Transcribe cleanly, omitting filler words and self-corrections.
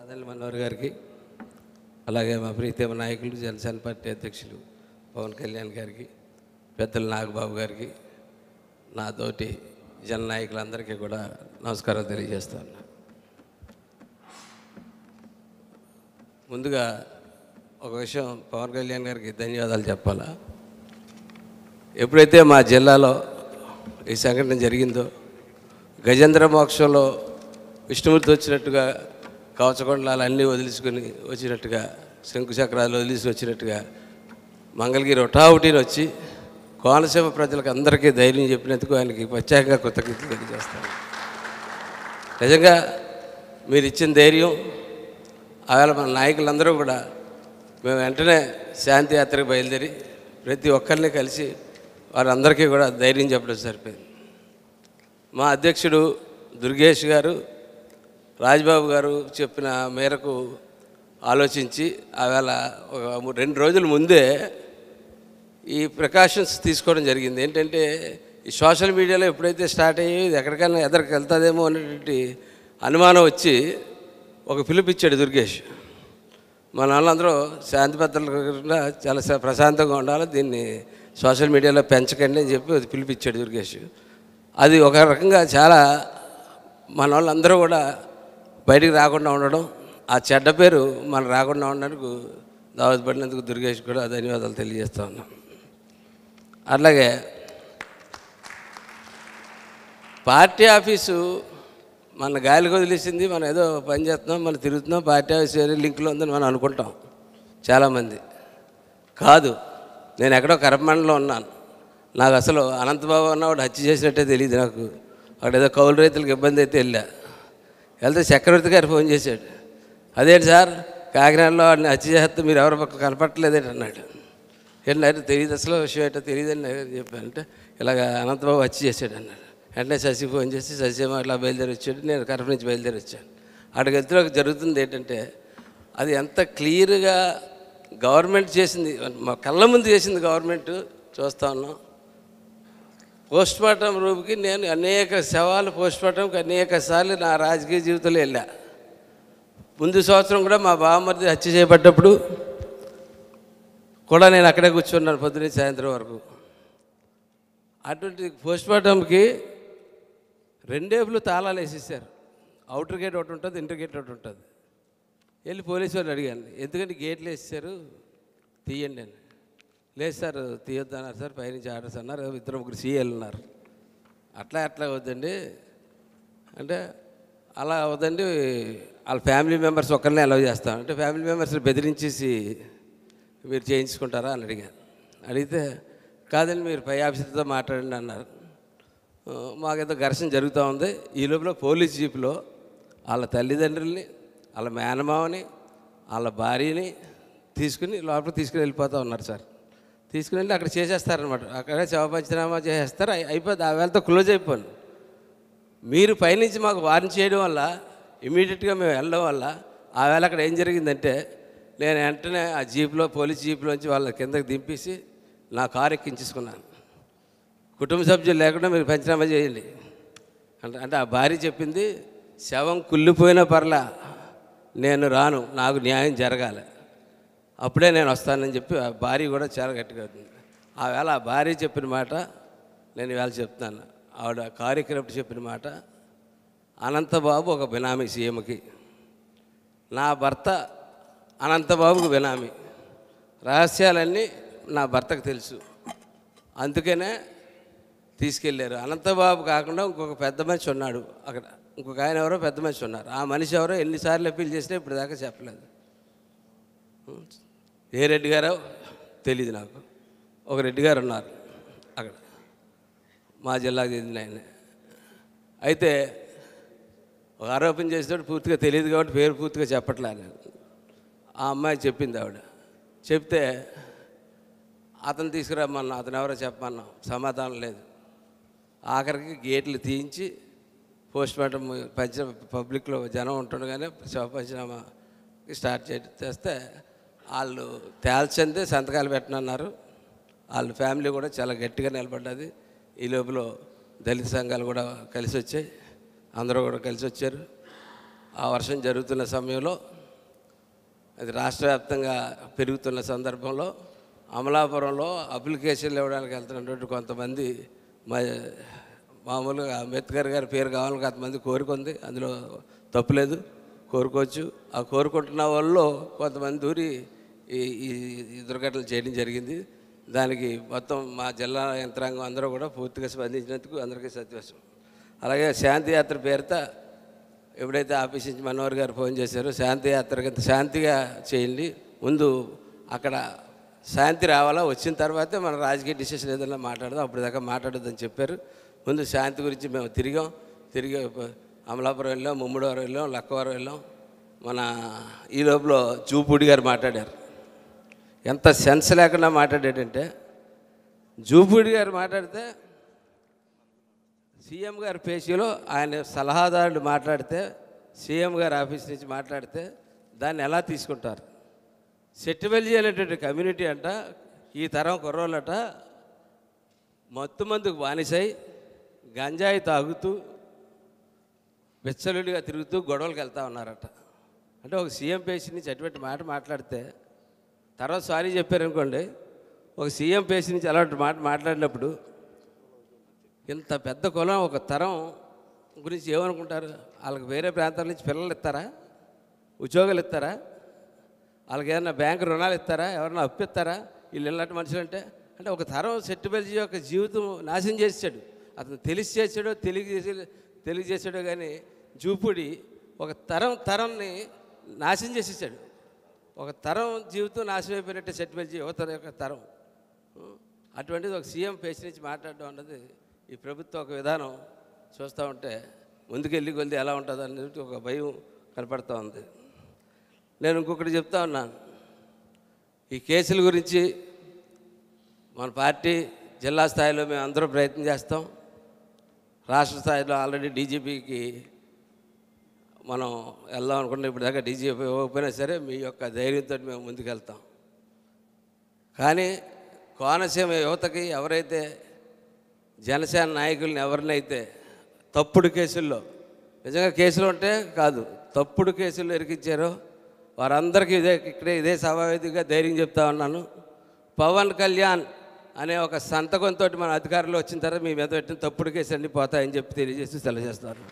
మదన్ మనోహర్ గారికి, అలాగే మా ప్రీతమ నాయకులు జనసేన పార్టీ అధ్యక్షులు పవన్ కళ్యాణ్ గారికి, పెద్దలు నాగబాబు గారికి, నాతోటి జన నాయకులందరికీ కూడా నమస్కారం తెలియజేస్తాను. ముందుగా ఒక విషయం పవన్ కళ్యాణ్ గారికి ధన్యవాదాలు చెప్పాలా. ఎప్పుడైతే మా జిల్లాలో ఈ సంఘటన జరిగిందో, గజేంద్ర మోక్షంలో విష్ణుమూర్తి వచ్చినట్టుగా కవచకొండలాలు అన్నీ వదిలించుకొని వచ్చినట్టుగా, శంకుచక్రాలు వదిలిసి వచ్చినట్టుగా మంగళగిరి ఒటావుటీని వచ్చి కోనసీమ ప్రజలకు అందరికీ ధైర్యం చెప్పినందుకు ఆయనకి ప్రత్యేకంగా కృతజ్ఞతలు తెలియజేస్తాను. నిజంగా మీరు ఇచ్చిన ధైర్యం, ఆవేళ మన నాయకులందరూ కూడా మేము వెంటనే శాంతి యాత్రకు బయలుదేరి ప్రతి ఒక్కరిని కలిసి వారందరికీ కూడా ధైర్యం చెప్పడం సరిపోయింది. మా అధ్యక్షుడు దుర్గేష్ గారు, రాజ్బాబు గారు చెప్పిన మేరకు ఆలోచించి ఆవేళ ఒక 2 రోజుల ముందే ఈ ప్రికాషన్స్ తీసుకోవడం జరిగింది. ఏంటంటే ఈ సోషల్ మీడియాలో ఎప్పుడైతే స్టార్ట్ అయ్యి ఎక్కడికైనా ఎదరికి వెళ్తుందేమో అనేటువంటి అనుమానం వచ్చి ఒక పిలుపిచ్చాడు దుర్గేష్. మన వాళ్ళందరూ శాంతి భద్రతలు చాలా ప్రశాంతంగా ఉండాలి, దీన్ని సోషల్ మీడియాలో పెంచకండి అని చెప్పి అది పిలిపించాడు దుర్గేష్. అది ఒక రకంగా చాలా మన వాళ్ళందరూ కూడా బయటికి రాకుండా ఉండడం, ఆ చెడ్డ పేరు మనం రాకుండా ఉండడానికి దావతపడినందుకు దుర్గేష్ కూడా ధన్యవాదాలు తెలియజేస్తూ ఉన్నాం. అట్లాగే పార్టీ ఆఫీసు మన గాలికి వదిలేసింది, మనం ఏదో పని చేస్తున్నాం, మనం తిరుగుతున్నాం, పార్టీ ఆఫీస్ వేరే లింకులో ఉందని మనం అనుకుంటాం చాలామంది. కాదు, నేను ఎక్కడో కరపమండలో ఉన్నాను, నాకు అసలు అనంతబాబు అన్నవాడు హత్య చేసినట్టే తెలియదు. నాకు అక్కడ ఏదో కౌలు రైతులకు ఇబ్బంది అయితే వెళ్తే చక్రవర్తి గారు ఫోన్ చేశాడు, అదేంటి సార్ కాకినాడలో వాడిని హత్య చేస్తే మీరు ఎవరి పక్క కనపట్టలేదేంటి అన్నాడు. ఏంటంటే తెలియదు, అసలు విషయం ఏంటో తెలియదని చెప్పానంటే ఇలాగ అనంతబాబు హత్య చేశాడు అన్నాడు. వెంటనే శశి ఫోన్ చేసి శశి అట్లా బయలుదేరి వచ్చాడు, నేను కడప నుంచి బయలుదేరి వచ్చాను. అక్కడికి వెళ్తే జరుగుతుంది ఏంటంటే అది ఎంత క్లియర్గా గవర్నమెంట్ చేసింది, మా కళ్ళ ముందు చేసింది గవర్నమెంట్ చూస్తూ ఉన్నాం. పోస్ట్మార్టం రూమ్కి నేను అనేక శవాలు పోస్ట్మార్టంకి అనేక సార్లు నా రాజకీయ జీవితంలో వెళ్ళా. ముందు సంవత్సరం కూడా మా బావమరిది హత్య చేయబడ్డప్పుడు కూడా నేను అక్కడే కూర్చున్నాను పొద్దున్న సాయంత్రం వరకు. అటువంటి పోస్ట్మార్టంకి 2 వైపులు తాళాలు వేసేసారు. అవుటర్ గేట్ ఒకటి ఉంటుంది, ఇంటర్ గేట్ ఒకటి ఉంటుంది. వెళ్ళి పోలీసు వాళ్ళు అడిగాను, ఎందుకంటే గేట్లు వేసేసారు తీయండి అని. లేదు సార్ తీయొద్దు అన్నారు సార్, పైనుంచి ఆర్డర్స్ అన్నారు, 2-3 సీఎల్ ఉన్నారు. అట్లా వద్దండి అంటే, అలా వద్దండి వాళ్ళ ఫ్యామిలీ మెంబర్స్ ఒక్కరినే అలౌ చేస్తాం అంటే, ఫ్యామిలీ మెంబర్స్ని బెదిరించేసి మీరు చేయించుకుంటారా అని అడిగాను. అడిగితే కాదండి మీరు పై ఆఫీసర్తో మాట్లాడండి అన్నారు. మాకేదో ఘర్షణ జరుగుతూ ఉంది. ఈ లోపల పోలీస్ జీప్లో వాళ్ళ తల్లిదండ్రుల్ని, వాళ్ళ మేనమావని, వాళ్ళ భార్యని తీసుకుని లోపల తీసుకుని వెళ్ళిపోతూ ఉన్నారు సార్. తీసుకుని వెళ్ళి అక్కడ చేసేస్తారనమాట, అక్కడే శవ పంచనామా చేసేస్తారు, అయిపోతుంది. ఆ వేళతో క్లోజ్ అయిపోయింది. మీరు పైనుంచి మాకు వార్న్ చేయడం వల్ల ఇమీడియట్గా మేము వెళ్ళడం వల్ల ఆ వేళ అక్కడ ఏం జరిగిందంటే, నేను వెంటనే ఆ జీప్లో పోలీస్ జీప్లోంచి వాళ్ళ కిందకి దింపేసి నా కారు ఎక్కించేసుకున్నాను. కుటుంబ సభ్యులు లేకుండా మీరు పంచనామా చేయండి అంటే ఆ భార్య చెప్పింది, శవం కుళ్ళిపోయిన పర్లా నేను రాను, నాకు న్యాయం జరగాలి, అప్పుడే నేను వస్తానని చెప్పి ఆ భార్య కూడా చాలా గట్టిగా అవుతుంది. ఆ వేళ ఆ భార్య చెప్పిన మాట నేను ఇవాళ చెప్తున్నాను. ఆవిడ కార్యక్రమం చెప్పిన మాట, అనంతబాబు ఒక బినామీ సీఎంకి, నా భర్త అనంతబాబుకు బినామీ, రహస్యాలన్నీ నా భర్తకు తెలుసు, అందుకనే తీసుకెళ్ళారు. అనంతబాబు కాకుండా ఇంకొక పెద్ద మనిషి ఉన్నాడు అక్కడ, ఇంకొక ఆయన ఎవరో పెద్ద మనిషి ఉన్నారు. ఆ మనిషి ఎవరో ఎన్నిసార్లు అప్పీల్ చేసినా ఇప్పుడు దాకా చెప్పలేదు. ఏ రెడ్డి గారో తెలీదు నాకు, ఒక రెడ్డి గారు ఉన్నారు అక్కడ, మా జిల్లాకు చెందిన ఆయన. అయితే ఒక ఆరోపణ చేసినప్పుడు పూర్తిగా తెలియదు కాబట్టి పేరు పూర్తిగా చెప్పట్లే. ఆ అమ్మాయి చెప్పింది, ఆవిడ చెప్తే అతను తీసుకురమ్మన్నా, అతను ఎవరో చెప్పమన్నా, సమాధానం లేదు. ఆఖరికి గేట్లు తీయించి పోస్ట్మార్టం పబ్లిక్లో జనం ఉంటుండగానే శవ పంచనామా స్టార్ట్ చేస్తే వాళ్ళు తేల్చిందే సంతకాలు పెట్టనన్నారు. వాళ్ళ ఫ్యామిలీ కూడా చాలా గట్టిగా నిలబడ్డది. ఈ లోపల దళిత సంఘాలు కూడా కలిసి వచ్చాయి, అందరూ కూడా కలిసి వచ్చారు. ఆ వర్షం జరుగుతున్న సమయంలో అది రాష్ట్ర వ్యాప్తంగా పెరుగుతున్న సందర్భంలో అమలాపురంలో అప్లికేషన్లు ఇవ్వడానికి వెళ్తున్నటువంటి కొంతమంది మామూలుగా అంబేద్కర్ గారి పేరు కావాలని కొంతమంది కోరుకుంది, అందులో తప్పులేదు, కోరుకోవచ్చు. ఆ కోరుకుంటున్న వాళ్ళు కొంతమంది దూరి ఈ దుర్ఘటనలు చేయడం జరిగింది. దానికి మొత్తం మా జిల్లా యంత్రాంగం అందరూ కూడా పూర్తిగా స్పందించినందుకు అందరికీ సంతోషం. అలాగే శాంతియాత్ర పేరుతో ఎప్పుడైతే ఆఫీస్ నుంచి మనోహర్ గారు ఫోన్ చేశారో శాంతియాత్రకి ఇంత శాంతిగా చేయండి, ముందు అక్కడ శాంతి రావాలా, వచ్చిన తర్వాతే మన రాజకీయ డిసిషన్ ఏదైనా మాట్లాడదాం, అప్పుడు దాకా మాట్లాడొద్దని చెప్పారు. ముందు శాంతి గురించి మేము తిరిగి అమలాపురం వెళ్ళాం, ముమ్మడివారం వెళ్ళాం, లక్కవరం వెళ్ళాం. మన ఈ లోపల జూపూడి గారు మాట్లాడారు. ఎంత సెన్స్ లేకుండా మాట్లాడాడంటే, జూపూడి గారు మాట్లాడితే సీఎం గారి పేషీలో ఆయన సలహాదారుడు మాట్లాడితే, సీఎం గారి ఆఫీస్ నుంచి మాట్లాడితే దాన్ని ఎలా తీసుకుంటారు? సెట్టివెల్జీ అనేటువంటి కమ్యూనిటీ అంట, ఈ తరం కుర్రోళ్ళట మత్తు మందుకు బానిసై గంజాయి తాగుతూ విచ్చలుడిగా తిరుగుతూ గొడవలకు వెళ్తూ ఉన్నారట. అంటే ఒక సీఎం పేషీ నుంచి అటువంటి మాట మాట్లాడితే తర్వాత సారీ చెప్పారనుకోండి, ఒక సీఎం పేషీ నుంచి అలాంటి మాట మాట్లాడినప్పుడు ఇంత పెద్ద కులం ఒక తరం గురించి ఏమనుకుంటారు? వాళ్ళకి వేరే ప్రాంతాల నుంచి పిల్లలు ఇస్తారా? ఉద్యోగాలు ఇస్తారా? వాళ్ళకి ఏదైనా బ్యాంకు రుణాలు ఇస్తారా? ఎవరైనా అప్పు ఇస్తారా? వీళ్ళు ఇలాంటి మనుషులు అంటే ఒక తరం సెట్టిబెల్జీ యొక్క జీవితం నాశనం చేసాడు. అతను తెలిసి చేసాడో తెలియజేసాడో కానీ జూపుడి ఒక తరంని నాశనం చేసేసాడు. ఒక తరం జీవితం నాశనం అయిపోయినట్టే సెట్టిబెల్జీ యువత యొక్క తరం. అటువంటిది ఒక సీఎం పేషి నుంచి మాట్లాడడం అన్నది ఈ ప్రభుత్వం ఒక విధానం చూస్తూ ఉంటే ముందుకెళ్ళి కొద్ది ఎలా ఉంటుందో అనేది ఒక భయం కనపడుతూ ఉంది. నేను ఇంకొకటి చెప్తా ఉన్నాను, ఈ కేసుల గురించి మన పార్టీ జిల్లా స్థాయిలో మేము అందరూ ప్రయత్నం చేస్తాం. రాష్ట్ర స్థాయిలో ఆల్రెడీ డీజీపీకి మనం వెళ్దాం అనుకుంటే ఇప్పుడు దాకా డీజీపీ ఇవ్వకపోయినా సరే మీ యొక్క ధైర్యంతో మేము ముందుకెళ్తాం. కానీ కోనసీమ యువతకి ఎవరైతే జనసేన నాయకుల్ని ఎవరినైతే తప్పుడు కేసుల్లో, నిజంగా కేసులు ఉంటే కాదు, తప్పుడు కేసుల్లో ఇరికించారో వారందరికీ ఇదే సభావేదికగా ధైర్యం చెప్తా ఉన్నాను. పవన్ కళ్యాణ్ అనే ఒక సంతకంతో మన అధికారంలో వచ్చిన తర్వాత మీ మీద పెట్టిన తప్పుడు కేసులు అన్నీ పోతాయని చెప్పి తెలియజేస్తూ సెలవు చేస్తారు.